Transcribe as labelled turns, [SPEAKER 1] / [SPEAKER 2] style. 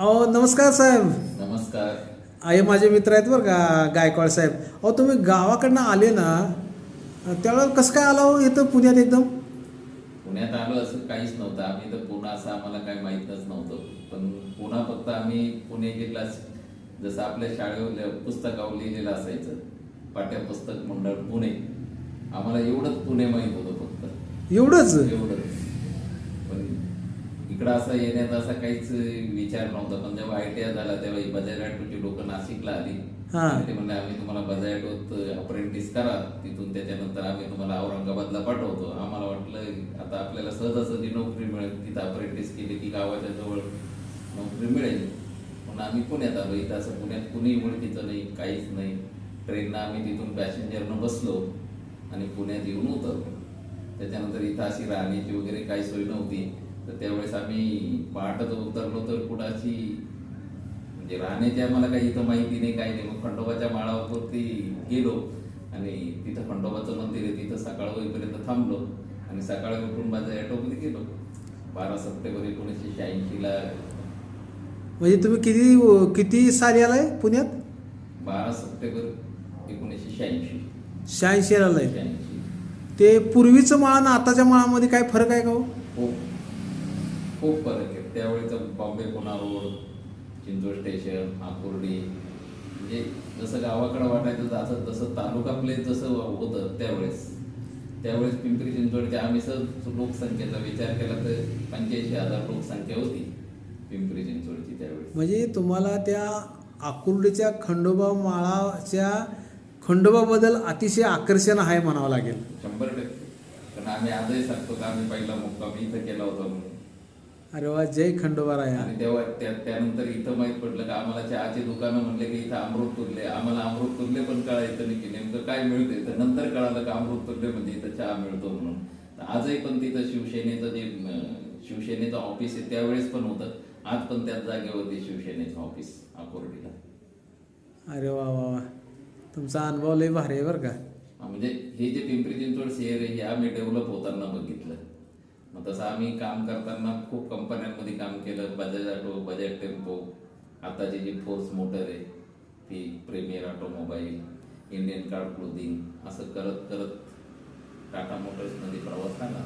[SPEAKER 1] अहो नमस्कार साहेब.
[SPEAKER 2] नमस्कार.
[SPEAKER 1] आहे माझे मित्र आहेत बरं का गायकवाड साहेब. अहो तुम्ही गावाकडनं आले ना त्यावेळेला कसं काय आला हो इथं पुण्यात एकदम?
[SPEAKER 2] पुण्यात आलो असं काहीच नव्हतं. आम्ही तर पुणा असं आम्हाला काही माहीतच नव्हतं. पण पुणा फक्त आम्ही पुणे जिल्हा जसं आपल्या शाळेवर पुस्तकावर लिहिलेलं असायचं, पाठ्यपुस्तक मंडळ पुणे, आम्हाला एवढंच पुणे माहीत होतं फक्त.
[SPEAKER 1] एवढंच?
[SPEAKER 2] एवढंच. पण इकडं असं येण्यात असा काहीच विचार नव्हता. पण जेव्हा ITI झाला तेव्हा ही बजाज ऑटोची लोकं नाशिकला आली.
[SPEAKER 1] हां.
[SPEAKER 2] आणि ते म्हणले आम्ही तुम्हाला बजाज ऑटोत अप्रेंटिस करा, तिथून त्याच्यानंतर आम्ही तुम्हाला औरंगाबादला पाठवतो. आम्हाला वाटलं आता आपल्याला सहजासहजी नोकरी मिळेल, तिथं अप्रेंटिस केली की गावाच्या जवळ नोकरी मिळेल. म्हणून आम्ही पुण्यात आलो. इथं असं पुण्यात कुणीही ओळखीचं नाही, काहीच नाही. ट्रेननं आम्ही तिथून पॅसेंजरनं बसलो आणि पुण्यात येऊन उतरलो. त्याच्यानंतर इथं अशी राहण्याची वगैरे काही सोय नव्हती. तर त्यावेळेस आम्ही पहाटच उतरलो तर कुणाची म्हणजे राहण्याची आम्हाला काही इथं माहिती नाही, काही नाही. मग खंडोबाच्या माळावरती गेलो आणि तिथं खंडोबाचं मंदिर आहे, तिथं सकाळ होईपर्यंत थांबलो आणि सकाळी उठून माझ्या ऑटोमध्ये गेलो. 12 सप्टेंबर 1986ला.
[SPEAKER 1] म्हणजे तुम्ही किती किती साली आलाय पुण्यात?
[SPEAKER 2] 12 सप्टेंबर 1986.
[SPEAKER 1] 86 आलाय.
[SPEAKER 2] 86.
[SPEAKER 1] ते पूर्वीचं माळ आणि आताच्या माळामध्ये काय फरक आहे का हो?
[SPEAKER 2] खूप खूप फरक आहे. त्यावेळेचं बॉम्बे पुणा रोड, चिंचवड स्टेशन, आकुर्डी, म्हणजे जसं गावाकडं वाटायचं असं तसं तालुका प्लेस जसं होतं त्यावेळेस पिंपरी चिंचवडच्या आम्ही लोकसंख्येचा विचार केला तर 85,000 लोकसंख्या होती पिंपरी चिंचवडची त्यावेळेस.
[SPEAKER 1] म्हणजे तुम्हाला त्या आकुर्डीच्या खंडोबा माळाच्या खंडोबाबद्दल अतिशय आकर्षण आहे म्हणावं लागेल.
[SPEAKER 2] 100%. पण आम्ही आजही सांगतो का आम्ही पहिला मुक्काम इथं केला होता म्हणून.
[SPEAKER 1] अरे वा, जय खंडोबा राया.
[SPEAKER 2] आणि तेव्हा त्यानंतर इथं माहीत पडलं का आम्हाला चहाची दुकानं म्हणले की इथं अमृत तुल्ले. आम्हाला अमृत तुल्ले पण कळायचं नाही की नेमकं काय मिळते. तर नंतर कळालं का अमृत तुल्ले म्हणजे इथं चहा मिळतो म्हणून. तर आजही पण तिथं शिवसेनेचं ऑफिस आहे त्यावेळेस पण होतं. आज पण त्याच जागेवरती शिवसेनेचं ऑफिस आकुर्डीला.
[SPEAKER 1] अरे वा वा वा, तुमचा अनुभव लय भारी आहे बरं का.
[SPEAKER 2] म्हणजे हे जे पिंपरी चिंचवड शहर आहे हे आम्ही डेव्हलप होताना बघितलं. मग तसं आम्ही काम करताना खूप कंपन्यांमध्ये काम केलं. बजाज ऑटो, बजाज टेम्पो, आताची जी फोर्स मोटर आहे ती, Premier automobile, Indian card clothing, असं करत करत टाटा मोटर्समध्ये प्रवास झाला.